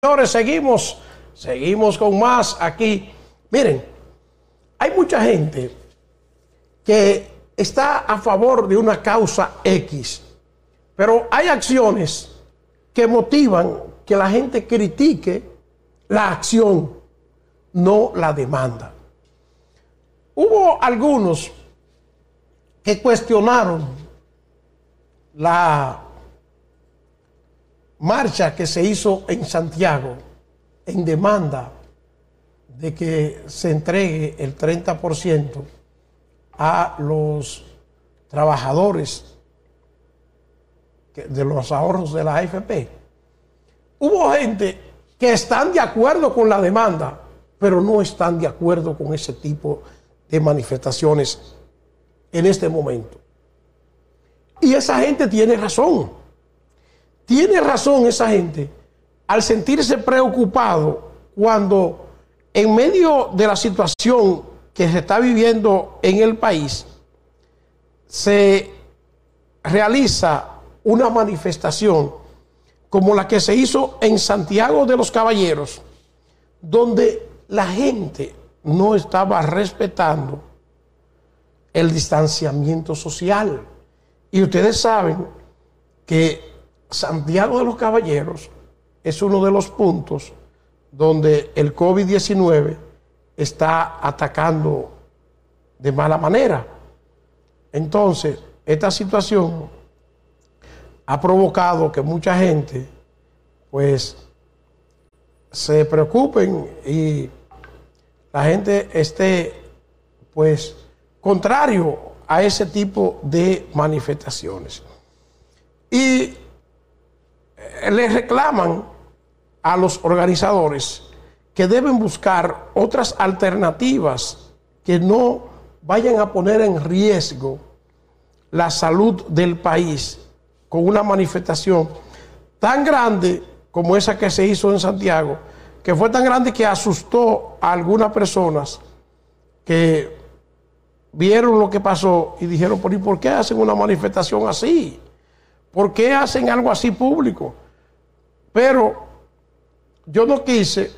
Señores, seguimos con más aquí. Miren, hay mucha gente que está a favor de una causa X, pero hay acciones que motivan que la gente critique la acción, no la demanda. Hubo algunos que cuestionaron la marcha que se hizo en Santiago en demanda de que se entregue el 30% a los trabajadores de los ahorros de la AFP. Hubo gente que están de acuerdo con la demanda, pero no están de acuerdo con ese tipo de manifestaciones en este momento. Y esa gente tiene razón. Tiene razón esa gente al sentirse preocupado cuando en medio de la situación que se está viviendo en el país se realiza una manifestación como la que se hizo en Santiago de los Caballeros, donde la gente no estaba respetando el distanciamiento social. Y ustedes saben que Santiago de los Caballeros es uno de los puntos donde el COVID-19 está atacando de mala manera. Entonces, esta situación ha provocado que mucha gente pues se preocupen y la gente esté pues contrario a ese tipo de manifestaciones. Y le reclaman a los organizadores que deben buscar otras alternativas que no vayan a poner en riesgo la salud del país con una manifestación tan grande como esa que se hizo en Santiago, que fue tan grande que asustó a algunas personas que vieron lo que pasó y dijeron, ¿y por qué hacen una manifestación así? ¿Por qué hacen algo así público? Pero yo no quise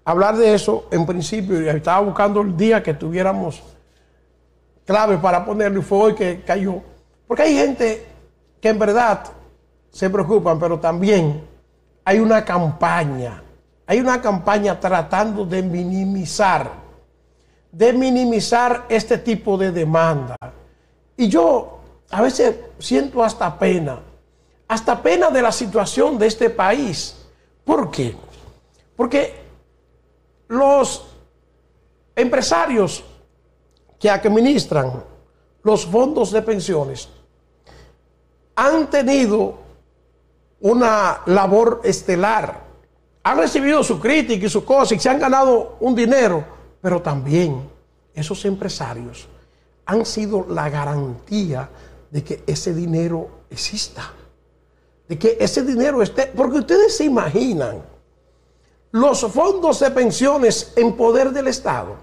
hablar de eso en principio y estaba buscando el día que tuviéramos clave para ponerlo y fue hoy que cayó. Porque hay gente que en verdad se preocupan, pero también hay una campaña tratando de minimizar este tipo de demanda. Y yo a veces siento hasta pena de la situación de este país. ¿Por qué? Porque los empresarios que administran los fondos de pensiones han tenido una labor estelar. Han recibido su crítica y su cosa y se han ganado un dinero, pero también esos empresarios han sido la garantía de que ese dinero exista, de que ese dinero esté, porque ustedes se imaginan los fondos de pensiones en poder del Estado,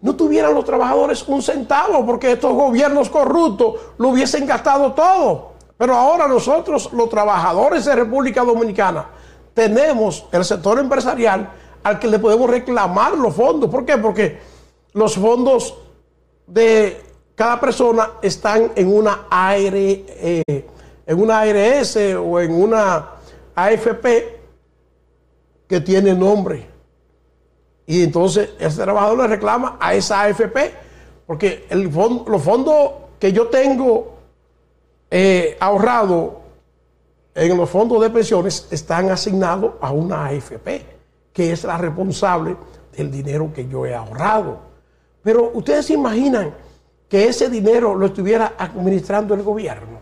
no tuvieran los trabajadores un centavo porque estos gobiernos corruptos lo hubiesen gastado todo. Pero ahora nosotros, los trabajadores de República Dominicana, tenemos el sector empresarial al que le podemos reclamar los fondos. ¿Por qué? Porque los fondos de cada persona están en una ARS o en una AFP que tiene nombre. Y entonces ese trabajador le reclama a esa AFP porque los fondos que yo tengo ahorrado en los fondos de pensiones están asignados a una AFP, que es la responsable del dinero que yo he ahorrado. Pero ustedes se imaginan que ese dinero lo estuviera administrando el gobierno.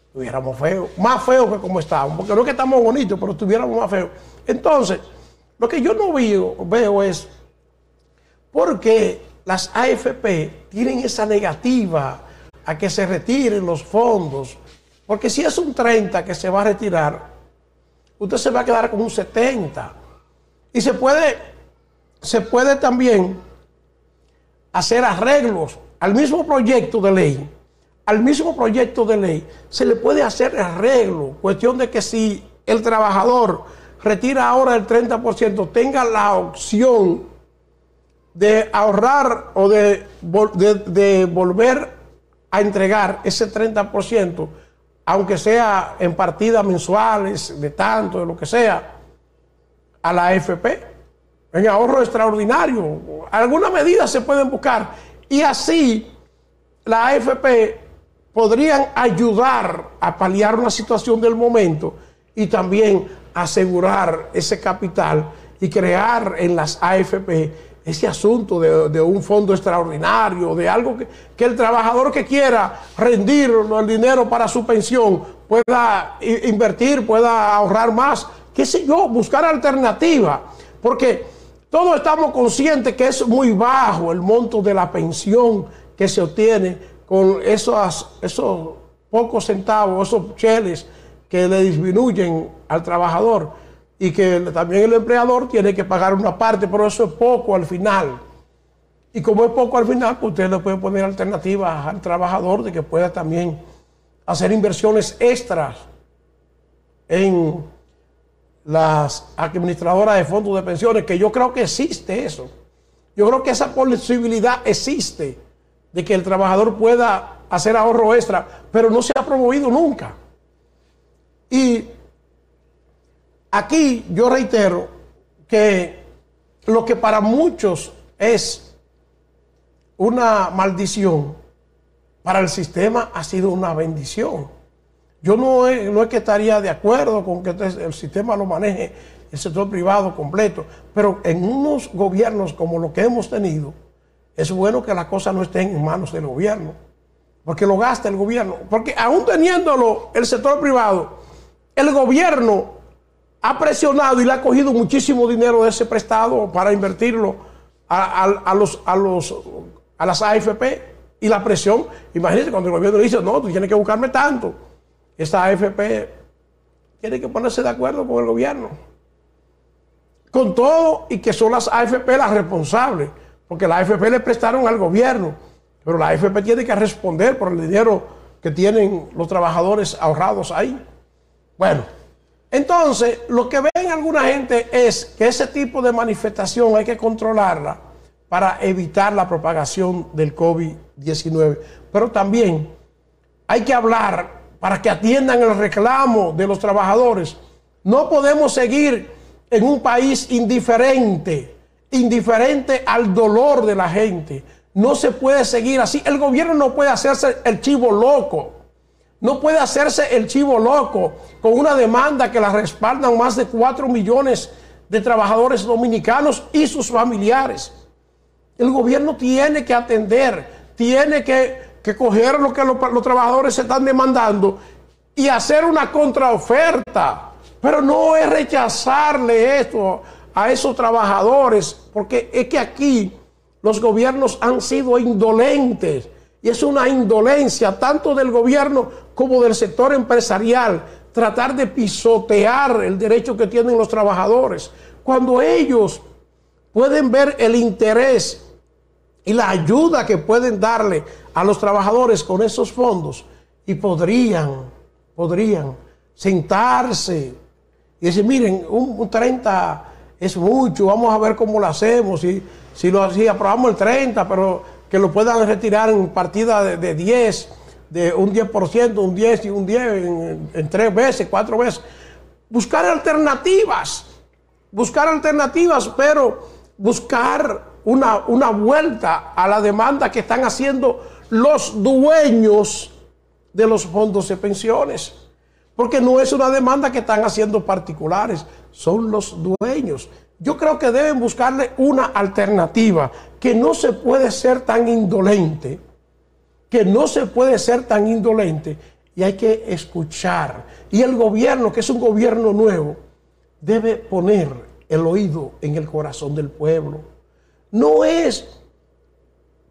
Estuviéramos feos, más feos que como estábamos, porque no es que estamos bonitos, pero estuviéramos más feos. Entonces, lo que yo no veo es por qué las AFP tienen esa negativa a que se retiren los fondos. Porque si es un 30 que se va a retirar, usted se va a quedar con un 70. Y se puede también hacer arreglos al mismo proyecto de ley. Al mismo proyecto de ley se le puede hacer arreglo. Cuestión de que si el trabajador retira ahora el 30%, tenga la opción de ahorrar o de volver a entregar ese 30%, aunque sea en partidas mensuales, de tanto, de lo que sea, a la AFP, en ahorro extraordinario. Algunas medidas se pueden buscar y así la AFP podrían ayudar a paliar una situación del momento y también asegurar ese capital y crear en las AFP ese asunto de un fondo extraordinario, de algo que el trabajador que quiera rendir el dinero para su pensión pueda invertir, pueda ahorrar más, qué sé yo, buscar alternativas, porque todos estamos conscientes que es muy bajo el monto de la pensión que se obtiene con esos pocos centavos, esos cheles que le disminuyen al trabajador y que también el empleador tiene que pagar una parte, pero eso es poco al final. Y como es poco al final, pues usted le puede poner alternativas al trabajador de que pueda también hacer inversiones extras en las administradoras de fondos de pensiones, que yo creo que existe eso. Yo creo que esa posibilidad existe de que el trabajador pueda hacer ahorro extra, pero no se ha promovido nunca. Y aquí yo reitero que lo que para muchos es una maldición, para el sistema ha sido una bendición. Yo no es que estaría de acuerdo con que el sistema lo maneje el sector privado completo, pero en unos gobiernos como los que hemos tenido, es bueno que las cosas no estén en manos del gobierno, porque lo gasta el gobierno. Porque aún teniéndolo el sector privado, el gobierno ha presionado y le ha cogido muchísimo dinero de ese prestado para invertirlo a las AFP. Y la presión, imagínense cuando el gobierno dice, no, tú tienes que buscarme tanto. Esta AFP tiene que ponerse de acuerdo con el gobierno. Con todo y que son las AFP las responsables, porque las AFP le prestaron al gobierno, pero la AFP tiene que responder por el dinero que tienen los trabajadores ahorrados ahí. Bueno, entonces lo que ven alguna gente es que ese tipo de manifestación hay que controlarla para evitar la propagación del COVID-19. Pero también hay que hablar para que atiendan el reclamo de los trabajadores. No podemos seguir en un país indiferente al dolor de la gente. No se puede seguir así. El gobierno no puede hacerse el chivo loco. No puede hacerse el chivo loco con una demanda que la respaldan más de 4 millones de trabajadores dominicanos y sus familiares. El gobierno tiene que atender, tiene que coger lo que los trabajadores se están demandando y hacer una contraoferta. Pero no es rechazarle esto a esos trabajadores, porque es que aquí los gobiernos han sido indolentes. Y es una indolencia tanto del gobierno como del sector empresarial tratar de pisotear el derecho que tienen los trabajadores. Cuando ellos pueden ver el interés y la ayuda que pueden darle a los trabajadores con esos fondos y podrían sentarse y decir, miren, un 30 es mucho, vamos a ver cómo lo hacemos, si aprobamos el 30, pero que lo puedan retirar en partida de 10, de un 10%, un 10 y un 10 en 3 veces, 4 veces. Buscar alternativas, pero buscar una vuelta a la demanda que están haciendo los dueños de los fondos de pensiones. Porque no es una demanda que están haciendo particulares, son los dueños. Yo creo que deben buscarle una alternativa, que no se puede ser tan indolente, y hay que escuchar. Y el gobierno, que es un gobierno nuevo, debe poner el oído en el corazón del pueblo. No es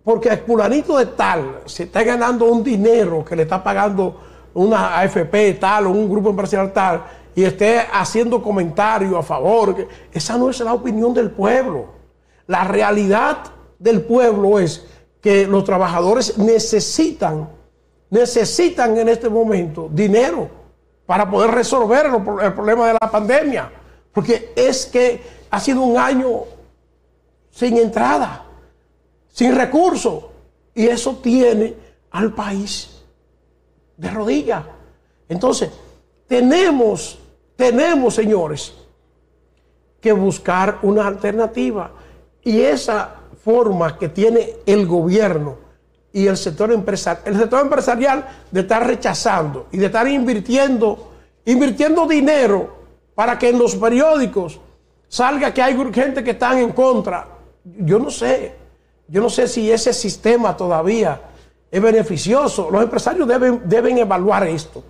porque el fulanito de tal se está ganando un dinero que le está pagando una AFP tal o un grupo empresarial tal y esté haciendo comentarios a favor. Esa no es la opinión del pueblo. La realidad del pueblo es que los trabajadores necesitan en este momento dinero para poder resolver el problema de la pandemia, Porque es que ha sido un año sin entrada, sin recursos, y eso tiene al país de rodillas. Entonces, tenemos, señores, que buscar una alternativa. Y esa forma que tiene el gobierno y el sector empresarial de estar rechazando y de estar invirtiendo dinero para que en los periódicos salga que hay gente que están en contra. Yo no sé si ese sistema todavía es beneficioso. Los empresarios deben evaluar esto,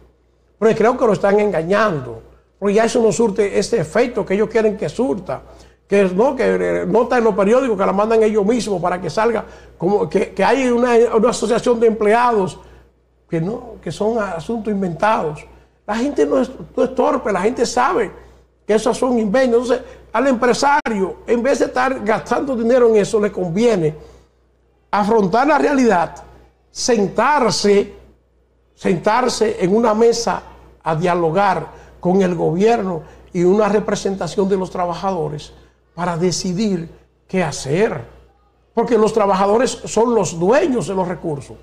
porque creo que lo están engañando, porque ya eso no surte ese efecto que ellos quieren que surta, que nota en los periódicos que la mandan ellos mismos para que salga, como que hay una asociación de empleados que son asuntos inventados. La gente no es torpe, la gente sabe que esos son inventos. Entonces, al empresario, en vez de estar gastando dinero en eso, le conviene afrontar la realidad, sentarse en una mesa a dialogar con el gobierno y una representación de los trabajadores para decidir qué hacer. Porque los trabajadores son los dueños de los recursos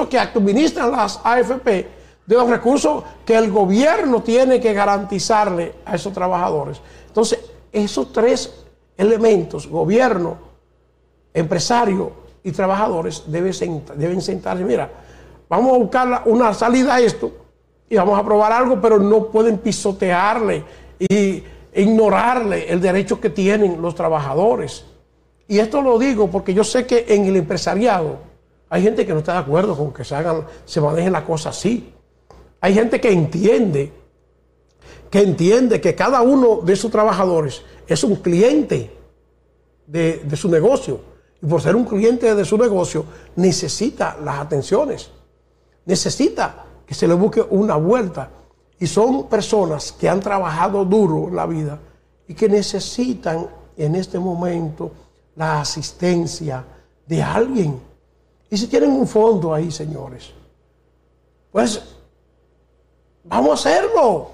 que administran las AFP, de los recursos que el gobierno tiene que garantizarle a esos trabajadores. Entonces, esos tres elementos, gobierno, empresario y trabajadores, deben sentarse. Mira, vamos a buscar una salida a esto y vamos a probar algo, pero no pueden pisotearle y ignorarle el derecho que tienen los trabajadores. Y esto lo digo porque yo sé que en el empresariado hay gente que no está de acuerdo con que se manejen las cosas así. Hay gente que entiende que cada uno de sus trabajadores es un cliente de su negocio. Y por ser un cliente de su negocio, necesita las atenciones. Necesita que se le busque una vuelta. Y son personas que han trabajado duro en la vida y que necesitan en este momento la asistencia de alguien. Y si tienen un fondo ahí, señores, pues vamos a hacerlo.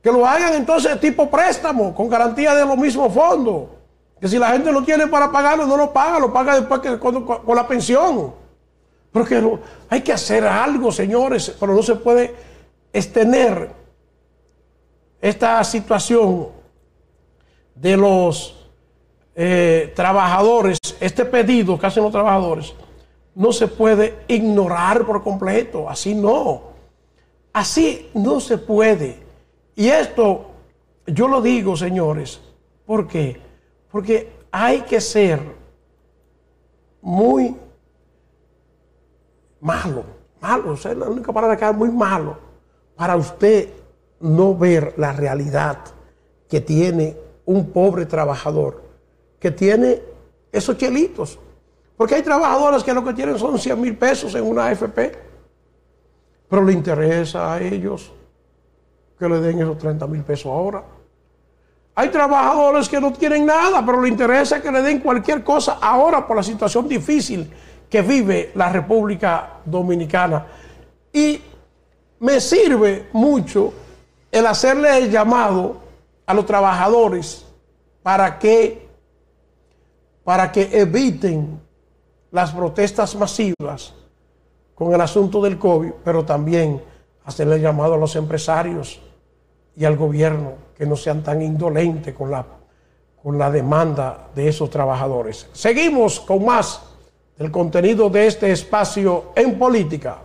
Que lo hagan entonces tipo préstamo, con garantía de los mismos fondos. Que si la gente no tiene para pagarlo, no lo paga después con la pensión. Pero que hay que hacer algo, señores, pero no se puede extender esta situación de los trabajadores, este pedido que hacen los trabajadores, no se puede ignorar por completo. Así no se puede. Y esto yo lo digo, señores, ¿por qué? Porque hay que ser muy malo, o sea, la única palabra que es muy malo, para usted no ver la realidad que tiene un pobre trabajador, que tiene esos chelitos. Porque hay trabajadores que lo que tienen son 100,000 pesos en una AFP, pero le interesa a ellos que le den esos 30,000 pesos ahora. Hay trabajadores que no tienen nada, pero le interesa que le den cualquier cosa ahora por la situación difícil que vive la República Dominicana. Y me sirve mucho el hacerle el llamado a los trabajadores para que eviten las protestas masivas con el asunto del COVID, pero también hacerle el llamado a los empresarios y al gobierno que no sean tan indolentes con la demanda de esos trabajadores. Seguimos con más del contenido de este espacio en política.